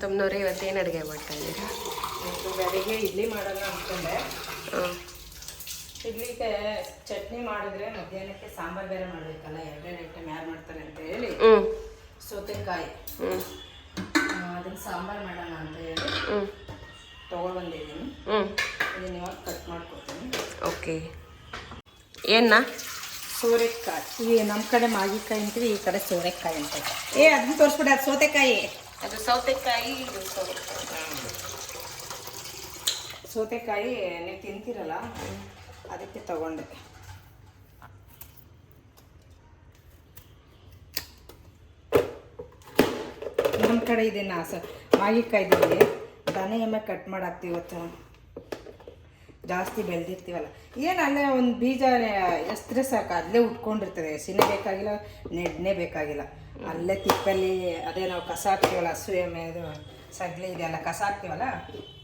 ತಮ್ಮನವ್ರೆ ಇವತ್ತೇನು ಅಡುಗೆ ಮಾಡ್ತಾ ಇದ್ದೀರಾ? ಇವತ್ತು ಬೆಳಿಗ್ಗೆ ಇಡ್ಲಿ ಮಾಡೋಣ ಅಂದ್ಕೊಂಡೆ. ಇಡ್ಲಿಗೆ ಚಟ್ನಿ ಮಾಡಿದ್ರೆ ಮಧ್ಯಾಹ್ನಕ್ಕೆ ಸಾಂಬಾರು ಬೇರೆ ಮಾಡಬೇಕಲ್ಲ, ಎರಡೆರಡು ಐಟಮ್ ಯಾರು ಮಾಡ್ತಾರೆ ಅಂತ ಹೇಳಿ ಸೌತೆಕಾಯಿ ಅದನ್ನು ಸಾಂಬಾರು ಮಾಡೋಣ ಅಂತ ಹೇಳಿ ತೊಗೊಬಂದಿದ್ದೀನಿ. ಇದನ್ನು ಇವಾಗ ಕಟ್ ಮಾಡ್ಕೊತೀನಿ. ಓಕೆ. ಏನ? ಸೋರೆಕಾಯಿ. ಈ ನಮ್ಮ ಕಡೆ ಮಾಗಿಕಾಯಿ ಅಂತೀವಿ, ಈ ಕಡೆ ಸೋರೆಕಾಯಿ ಅಂತ. ಅದನ್ನ ತೋರಿಸ್ಬಿಡಿ, ಅದು ಸೌತೆಕಾಯಿ. ಅದು ಸೌತೆಕಾಯಿ. ಸೌತೆಕಾಯಿ ನೀವು ತಿಂತೀರಲ್ಲ, ಅದಕ್ಕೆ ತಗೊಂಡೆ. ನಮ್ಮ ಕಡೆ ಇದೆ ಮಾಗಿಕಾಯ್ದಲ್ಲಿ ದನ ಎಮ್ಮೆ ಕಟ್ ಮಾಡಾಕ್ತೀವಿ. ಇವತ್ತು ಜಾಸ್ತಿ ಬೆಳೆದಿರ್ತೀವಲ್ಲ, ಏನು ಅಲ್ಲೇ ಒಂದು ಬೀಜ ಎಸ್ತ್ರೆ ಸಾಕು, ಅಲ್ಲೇ ಉಟ್ಕೊಂಡಿರ್ತದೆ. ಸಿನೆ ಬೇಕಾಗಿಲ್ಲ, ನೆಡ್ನೆ ಬೇಕಾಗಿಲ್ಲ. ಅಲ್ಲೇ ತಿಪ್ಪಲ್ಲಿ ಅದೇ ನಾವು ಕಸ ಹಾಕ್ತೀವಲ್ಲ, ಹಸು ಎಮ್ಮೆ ಇದು ಸಗಲಿ ಇದೆಲ್ಲ ಕಸ ಹಾಕ್ತೀವಲ್ಲ,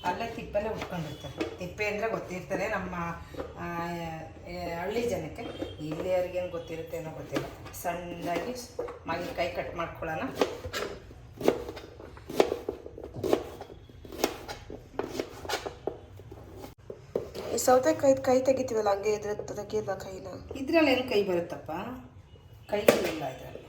ಅಲ್ಲೇ ತಿಪ್ಪಲ್ಲೇ ಉಟ್ಕೊಂಡಿರ್ತದೆ. ತಿಪ್ಪೆ ಅಂದರೆ ಗೊತ್ತಿರ್ತದೆ ನಮ್ಮ ಹಳ್ಳಿ ಜನಕ್ಕೆ. ಇಲ್ಲಿಯವ್ರಿಗೇನು ಗೊತ್ತಿರುತ್ತೇನೋ ಗೊತ್ತಿಲ್ಲ. ಸಣ್ಣದಾಗಿ ಮಾಗಿಕಾಯಿ ಕಟ್ ಮಾಡ್ಕೊಳ್ಳೋಣ. ಈ ಸೌತೆಕಾಯಿ ಕೈ ತೆಗಿತೀವಲ್ಲ, ಹಂಗೆ ಇದ್ರೆ ತೆಗಿಲ್ಲ ಕೈನ. ಇದ್ರಲ್ಲಿ ಏನು ಕೈ ಬರುತ್ತಪ್ಪ? ಕೈ ಇಲ್ಲ ಇದರಲ್ಲಿ.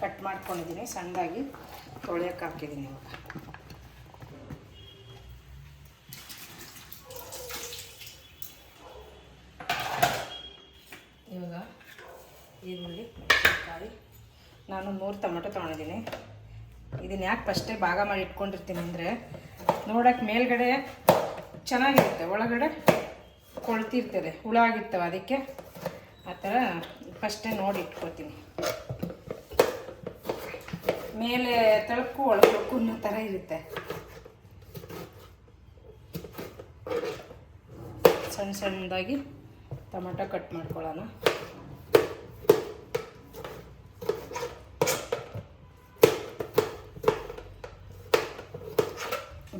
ಕಟ್ ಮಾಡ್ಕೊಂಡಿದ್ದೀನಿ, ಸಣ್ಣದಾಗಿ ತೊಳೆಯಕ್ಕೆ ಹಾಕಿದ್ದೀನಿ. ಇವಾಗ ಈರುಳ್ಳಿ, ಮೆಣಸಿನ್ಕಾಯಿ, ನಾನು 3 ಟೊಮೆಟೊ ತೊಗೊಂಡಿದ್ದೀನಿ. ಇದನ್ನು ಯಾಕೆ ಫಸ್ಟೇ ಭಾಗ ಮಾಡಿ ಇಟ್ಕೊಂಡಿರ್ತೀನಿ ಅಂದರೆ, ನೋಡೋಕ್ಕೆ ಮೇಲ್ಗಡೆ ಚೆನ್ನಾಗಿರುತ್ತೆ, ಒಳಗಡೆ ಕೊಳ್ತಿರ್ತದೆ, ಹುಳ ಆಗಿರ್ತವೆ. ಅದಕ್ಕೆ ಆ ಥರ ಫಸ್ಟೇ ನೋಡಿ ಇಟ್ಕೊಳ್ತೀನಿ. ಮೇಲೆ ತಳಕ್ಕೂ ಒಳಗಕ್ಕೂ ಅನ್ನೋ ಥರ ಇರುತ್ತೆ. ಸಣ್ಣ ಸಣ್ಣದಾಗಿ ಟೊಮೆಟೊ ಕಟ್ ಮಾಡ್ಕೊಳ್ಳೋಣ.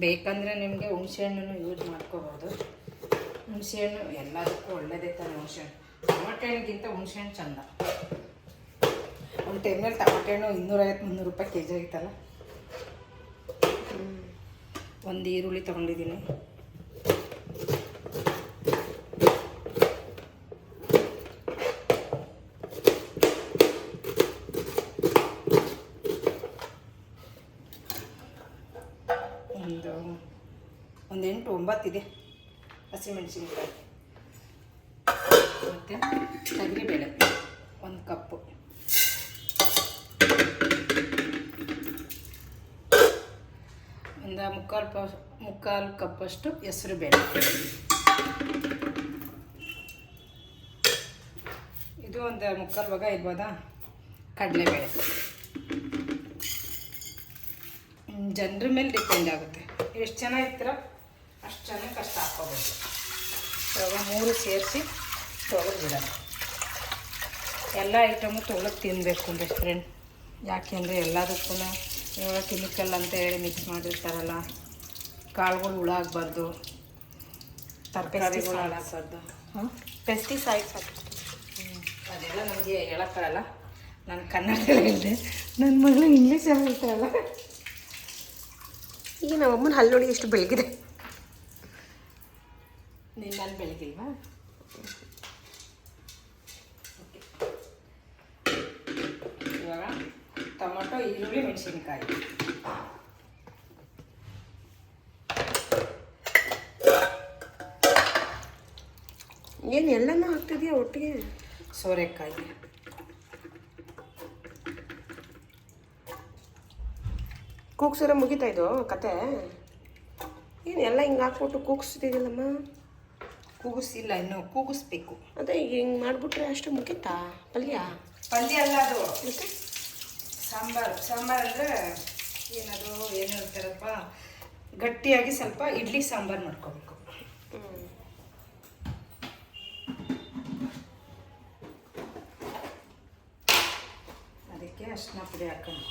ಬೇಕಂದರೆ ನಿಮಗೆ ಹುಣಸೆಹಣ್ಣು ಯೂಸ್ ಮಾಡ್ಕೋಬೋದು. ಹುಣಸೆಹಣ್ಣು ಎಲ್ಲದಕ್ಕೂ ಒಳ್ಳೆಯದೇ ತಾನೆ. ಹುಣಸೆಹಣ್ಣು ಟೊಮೆಟೊ ಹಣ್ಣಿಗಿಂತ ಹುಣಸೆಹಣ್ಣು ಚೆಂದ. ಒಂದು ಟೈಮ್ನಲ್ಲಿ ಟೊಮೆಟೊ ಹಣ್ಣು 250-300 ರೂಪಾಯಿ ಕೆಜಿ ಆಗಿತ್ತಲ್ಲ. ಒಂದು ಈರುಳ್ಳಿ ತೊಗೊಂಡಿದ್ದೀನಿ. ಒಂದು 8-9 ಇದೆ ಹಸಿಮೆಣಸಿನ್ಕಾಯಿ. ಮತ್ತು ತೊಗರಿಬೇಳೆ 1 ಕಪ್ಪು. ಒಂದು ಮುಕ್ಕಾಲು ಕಪ್ಪಷ್ಟು ಹೆಸರು ಬೇಳೆ. ಇದು ಒಂದು ಮುಕ್ಕಾಲು ಭಾಗ ಇರ್ಬೋದಾ ಕಡಲೆಬೇಳೆ. ಜನರ ಮೇಲೆ ಡಿಪೆಂಡ್ ಆಗುತ್ತೆ, ಎಷ್ಟು ಜನ ಇರ್ತೀರೋ ಅಷ್ಟು ಚೆನ್ನಾಗಿ ಕಷ್ಟ ಹಾಕ್ಕೋಬೋದು. ಇವಾಗ 3 ಸೇರಿಸಿ ತೊಗೊಳ್ಬಿಡೋಣ. ಎಲ್ಲ ಐಟಮು ತೊಗೊಳಕ್ಕೆ ತಿನ್ನಬೇಕು ಅಂದರೆ ಫ್ರೆಂಡ್. ಯಾಕೆಂದರೆ ಎಲ್ಲದಕ್ಕೂ ಇವಾಗ ಕೆಮಿಕಲ್ ಅಂತ ಹೇಳಿ ಮಿಕ್ಸ್ ಮಾಡಿರ್ತಾರಲ್ಲ. ಕಾಳುಗಳು ಹುಳ ಆಗಬಾರ್ದು, ತರಕಾರಿಗಳು ಹಾಳಾಗಬಾರ್ದು. ಪೆಸ್ಟಿಸೈಡ್ಸ್ ಅದೆಲ್ಲ ನಮಗೆ ಹೇಳೋಕ್ಕಾಗಲ್ಲ. ನಾನು ಕನ್ನಡದಲ್ಲಿ ಹೇಳಿದೆ, ನನ್ನ ಮಗಳು ಇಂಗ್ಲೀಷಲ್ಲಿ ಹೇಳ್ತಾರಲ್ಲ. ಈಗ ನಮ್ಮ ಅಮ್ಮನ ಹಲ್ಲು ನೋಡಿ ಎಷ್ಟು ಬೆಳಗಿದೆ. ನಿನ್ನಲ್ಲಿ ಬೆಳಗಿಲ್ವಾ? ಓಕೆ. ಇವಾಗ ಟೊಮೊಟೊ, ಈರುಳ್ಳಿ, ಮೆಣಸಿನ್ಕಾಯಿ. ಏನು ಎಲ್ಲನೂ ಹಾಕ್ತಿದೆಯಾ ಒಟ್ಟಿಗೆ? ಸೋರೆಕಾಯಿ, ಕೂಗ್ಸಿರೋ ಮುಗಿತಾ ಇದು ಕತೆ? ಏನು ಎಲ್ಲ ಹಿಂಗೆ ಹಾಕ್ಬಿಟ್ಟು ಕೂಗಿಸ್ತಿದ್ದೀನಮ್ಮ? ಕೂಗಿಸಿಲ್ಲ, ಇನ್ನು ಕೂಗಿಸ್ಬೇಕು. ಅದೇ ಹಿಂಗೆ ಮಾಡಿಬಿಟ್ರೆ ಅಷ್ಟು ಮುಗಿತಾ? ಪಲ್ಯ ಅಲ್ಲ ಅದು. ಮತ್ತೆ ಸಾಂಬಾರು ಅಂದರೆ ಏನದು ಏನು ಹೇಳ್ತಾರಪ್ಪ, ಗಟ್ಟಿಯಾಗಿ ಸ್ವಲ್ಪ ಇಡ್ಲಿ ಸಾಂಬಾರು ಮಾಡ್ಕೋಬೇಕು. ಅದಕ್ಕೆ ಅರಿಶಿನ ಪುಡಿ ಹಾಕೊಂಡು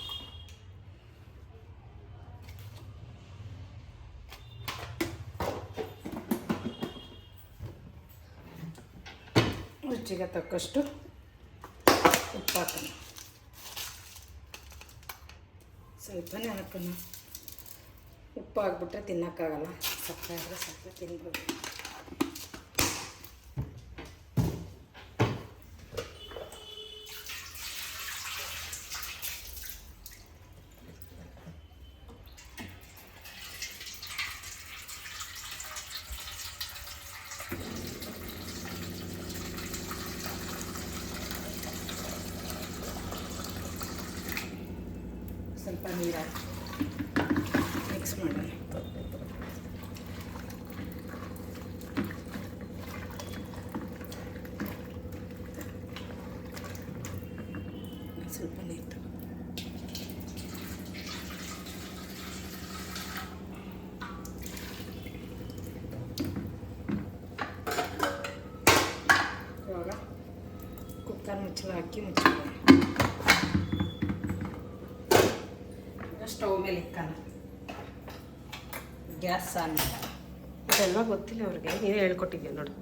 ರುಚಿಗೆ ತಕ್ಕಷ್ಟು ಉಪ್ಪು ಹಾಕೋಣ. ಸ್ವಲ್ಪನೇ ಹಾಕೋಣ. ಉಪ್ಪು ಹಾಕ್ಬಿಟ್ರೆ ತಿನ್ನೋಕ್ಕಾಗಲ್ಲ, ಸಪ್ಪೆ ಆದರೆ ಸಪ್ಪೆ ತಿನ್ಬೋದು. ಸ್ವಲ್ಪ ನೀರು ಹಾಕಿ ಮಿಕ್ಸ್ ಮಾಡೋಣ. ಸ್ವಲ್ಪ ನೀರು ಇವಾಗ ಕುಕ್ಕರ್ ಮುಚ್ಚಳ ಹಾಕಿ ಮುಚ್ಚಿಡೋಣ. ಸ್ಟವ್ ಮೇಲೆ ಇಕ್ಕೋಣ. Gas on. ಇದೆಲ್ಲ ಗೊತ್ತಿಲ್ಲ ಅವ್ರಿಗೆ, ನೀವೇ ಹೇಳ್ಕೊಟ್ಟಿದ್ಯಾ ನೋಡು.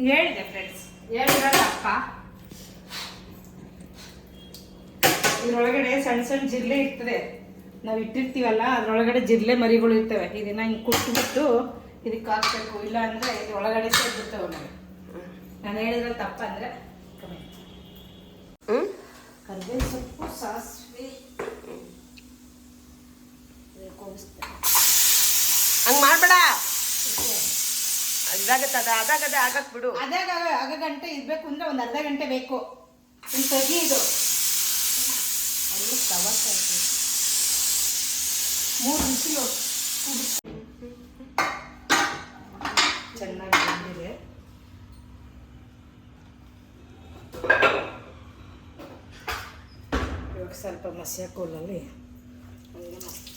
ಹೇಳಿದೆ ಫ್ರೆಂಡ್ಸ್, ಹೇಳಿರಲ್ಲಪ್ಪ. ಇದರೊಳಗಡೆ ಸಣ್ಣ ಸಣ್ಣ ಜಿರಳೆ ಇರ್ತದೆ, ನಾವು ಇಟ್ಟಿರ್ತೀವಲ್ಲ ಅದರೊಳಗಡೆ ಜಿರಳೆ ಮರಿಗಳು ಇರ್ತವೆ. ಇದನ್ನ ಹಿಂಗೆ ಕುಟ್ಬಿಟ್ಟು ಇದಕ್ಕೆ ಹಾಕ್ಬೇಕು, ಇಲ್ಲ ಅಂದರೆ ಇದು ಒಳಗಡೆ ಸೇರ್ಬಿಡ್ತವೆ. ನಾನು ಹೇಳಿದ್ರಲ್ಲಿ ತಪ್ಪ ಅಂದರೆ ಕರಿಬೇವು ಸೊಪ್ಪು, ಸಾಸಿವೆ ಹಂಗೆ ಮಾಡಬೇಡ, ಅದಾಗತ್ತೆ ಅದಾಗದೆ ಆಗಕ್ಕೆ ಬಿಡು. ಆಗ ಗಂಟೆ ಇರಬೇಕು ಅಂದರೆ ಒಂದು ಅರ್ಧ ಗಂಟೆ ಬೇಕು. ಇನ್ನು ತೆಗಿ ಇದು ಅಲ್ಲಿ ಕವರ್ ಹಾಕಿ 3 ಬಿಸಿಲು ಚೆನ್ನಾಗಿ ಬಂದಿದೆ. ಇವಾಗ ಸ್ವಲ್ಪ ಮಸಿಯ ಕೋಲಲ್ಲಿ ಹಂಗೆ ಮಸ್ತಿ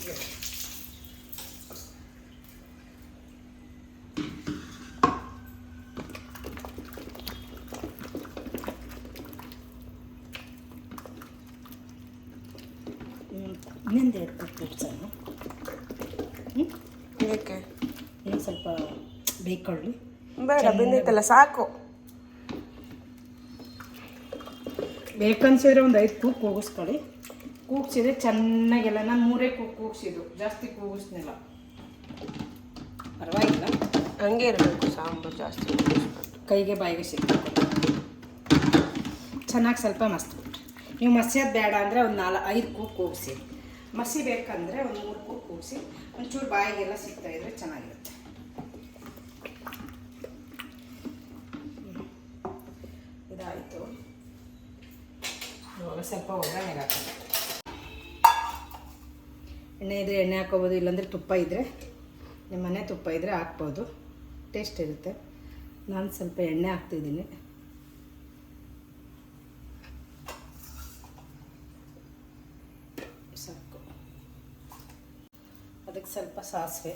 ಇನ್ನೊಂದು 2 ಕಪ್ ಬಿಡ್ಸೋಣ. ಏಕೆ ಇನ್ನೂ ಸ್ವಲ್ಪ ಬೇಯ್ಕೊಳ್ಳಿ. ಬೇಡ, ಬೆಂದೈತಲ್ಲ ಸಾಕು. ಬೇಕನ್ಸಿದ್ರೆ ಒಂದು 5 ಕೂಗು ಕೂಗಿಸ್ಕೊಳ್ಳಿ. ಕೂಗಿಸಿದ್ರೆ ಚೆನ್ನಾಗೆಲ್ಲ. ನಾನು 3 ಕೂಗು ಕೂಗಿಸಿದ್ದು, ಜಾಸ್ತಿ ಕೂಗಿಸ್ನಿಲ್ಲ. ಪರವಾಗಿಲ್ಲ, ಹಂಗೆ ಇರಬೇಕು. ಸಾಂಬಾರು ಜಾಸ್ತಿ ಕೈಗೆ ಬಾಯಿಗೆ ಸಿಕ್ಕಿಕೊಂಡು ಚೆನ್ನಾಗಿ ಸ್ವಲ್ಪ ಮಸ್ತಿಬಿಟ್ರಿ. ನೀವು ಮಸಿಯೋದು ಬೇಡ ಅಂದರೆ ಒಂದು 4-5 ಕೂಗು ಕೂಗಿಸಿ. ಮಸಿ ಬೇಕಂದರೆ ಒಂದು 3 ಕೂಗು ಕೂಗಿಸಿ. ಒಂಚೂರು ಬಾಯಿಗೆಲ್ಲ ಸಿಗ್ತಾಯಿದ್ರೆ ಚೆನ್ನಾಗಿರುತ್ತೆ. ಇದಾಯಿತು. ಇವಾಗ ಸ್ವಲ್ಪ ಒಗ್ಗರಣೆಗೆ ಹಾಕೋದು. ಎಣ್ಣೆ ಇದ್ದರೆ ಎಣ್ಣೆ ಹಾಕೋಬೋದು, ಇಲ್ಲಾಂದರೆ ತುಪ್ಪ ಇದ್ದರೆ, ನಿಮ್ಮ ಮನೆ ತುಪ್ಪ ಇದ್ದರೆ ಹಾಕ್ಬೋದು, ಟೇಸ್ಟ್ ಇರುತ್ತೆ. ನಾನು ಸ್ವಲ್ಪ ಎಣ್ಣೆ ಹಾಕ್ತಿದ್ದೀನಿ. ಸಾಕು. ಅದಕ್ಕೆ ಸ್ವಲ್ಪ ಸಾಸಿವೆ,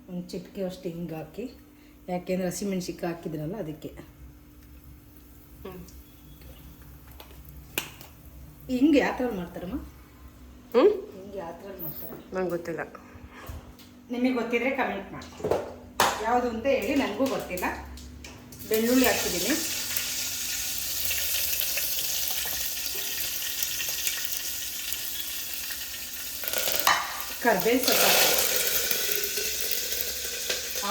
ಒಂದು ಚಿಟಿಕೆ ಅಷ್ಟು ಹಿಂಗೆ ಹಾಕಿ, ಯಾಕೆಂದರೆ ಹಸಿಮೆಣ್ಸಿಕಾಯಿ ಹಾಕಿದ್ರಲ್ಲ ಅದಕ್ಕೆ. ಹಿಂಗೆ ಯಾವ ಥರ ಮಾಡ್ತಾರಮ್ಮ? ಹಿಂಗೆ ಯಾವ ಥರ ಮಾಡ್ತಾರೆ ನಂಗೆ ಗೊತ್ತಿಲ್ಲ. ನಿಮಗೆ ಗೊತ್ತಿದ್ರೆ ಕಮೆಂಟ್ ಮಾಡಿ, ಯಾವುದು ಅಂತ ಹೇಳಿ. ನನಗೂ ಗೊತ್ತಿಲ್ಲ. ಬೆಳ್ಳುಳ್ಳಿ ಹಾಕ್ತಿದ್ದೀನಿ, ಕರ್ಬೇವು ಸೊಪ್ಪು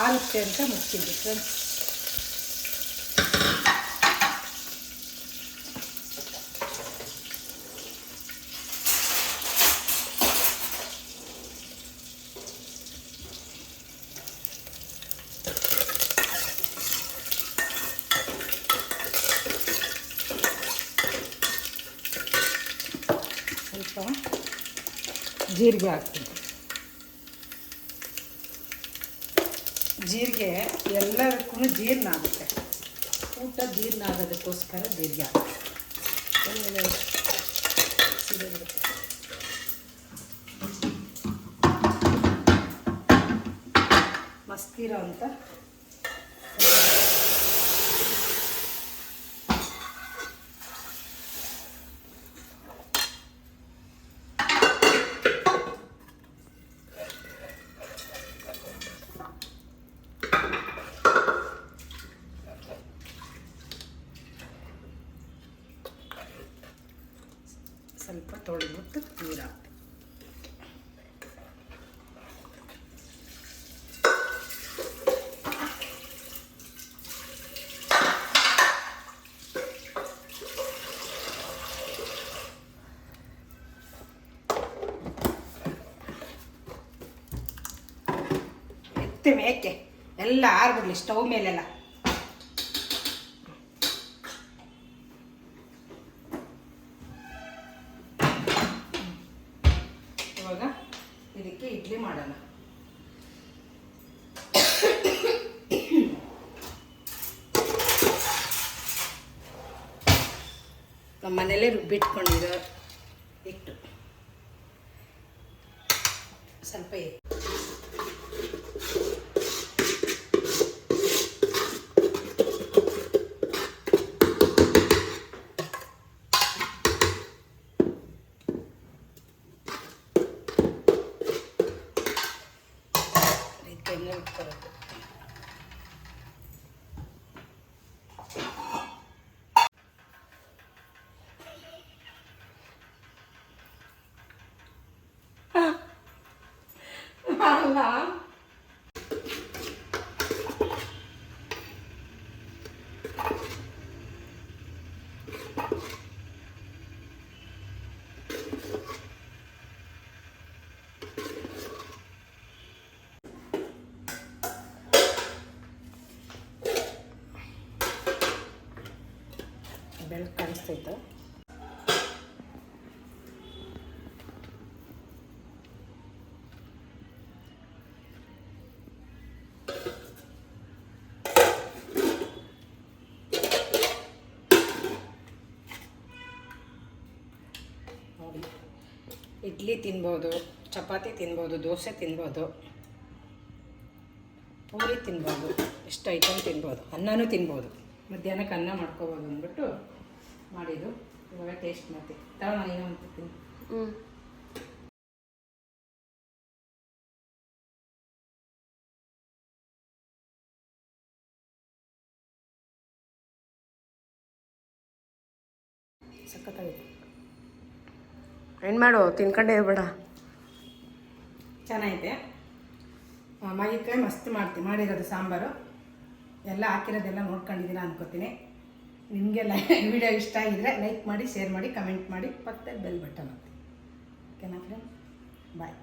ಆರುತ್ತೆ ಅಂತ ಮುಚ್ಚಿದ್ವಿ ಫ್ರೆಂಡ್ಸ್. ಸ್ವಲ್ಪ ಜೀರಿಗೆ ಹಾಕ್ತೀನಿ. ಜೀರಿಗೆ ಎಲ್ಲದಕ್ಕೂ ಜೀರ್ಣ ಆಗುತ್ತೆ. ಊಟ ಜೀರ್ಣ ಆಗೋದಕ್ಕೋಸ್ಕರ ಜೀರಿಗೆ ಹಾಕಿ ಮಸ್ತಿರೋ ಅಂತ ಕುತ್ತೆ ಮೇಕೆ ಎಲ್ಲ ಆರ್ಬಿಡ್ಲಿ ಸ್ಟವ್ ಮೇಲೆಲ್ಲ. ಇವಾಗ ಇದಕ್ಕೆ ಇಡ್ಲಿ ಮಾಡೋಣ. ನಮ್ಮ ಮನೇಲೇ ರುಬ್ಬಿಟ್ಕೊಂಡಿರೋ ಹಿಟ್ಟು ಸ್ವಲ್ಪ ಇದನ್ನೇ ಇಟ್ಕೊಳ್ಳೋದು. ಅಲ್ಲ ಬೆಳಕು ಕಾಣಿಸ್ತೈತೆ. ನೋಡಿ, ಇಡ್ಲಿ ತಿನ್ಬೋದು, ಚಪಾತಿ ತಿನ್ಬೋದು, ದೋಸೆ ತಿನ್ಬೋದು, ಪೂರಿ ತಿನ್ಬೋದು, ಎಷ್ಟು ಐಟಮ್ ತಿನ್ಬೋದು, ಅನ್ನನೂ ತಿನ್ಬೋದು. ಮಧ್ಯಾಹ್ನಕ್ಕೆ ಅನ್ನ ಮಾಡ್ಕೋಬೋದು ಅಂದ್ಬಿಟ್ಟು ಮಾಡಿದ್ದು. ಇವಾಗ ಟೇಸ್ಟ್ ಮಾಡ್ತೀವಿ. ನಾನು ಏನೋ ಅಂತೀನಿ. ಸಖತ್ತಾಗಿದೆ. ಏನು ಮಾಡು, ತಿನ್ಕೊಂಡೇ ಇರಬೇಡ. ಚೆನ್ನಾಗಿದೆ. ಮಾವಿನಕಾಯಿ ಮಸ್ತ್ ಮಾಡಿರೋದು ಸಾಂಬಾರು ಎಲ್ಲ ಹಾಕಿರೋದೆಲ್ಲ ನೋಡ್ಕೊಂಡಿದ್ದೀರ ಅನ್ಕೋತೀನಿ. ನಿಮಗೆಲ್ಲ ವಿಡಿಯೋ ಇಷ್ಟ ಆಗಿದ್ರೆ ಲೈಕ್ ಮಾಡಿ, ಶೇರ್ ಮಾಡಿ, ಕಮೆಂಟ್ ಮಾಡಿ, ಪಕ್ಕದಲ್ಲಿ ಬೆಲ್ ಬಟನ್ ಒತ್ತಿ. ಓಕೆನಾ ಫ್ರೆಂಡ್? ಬಾಯ್.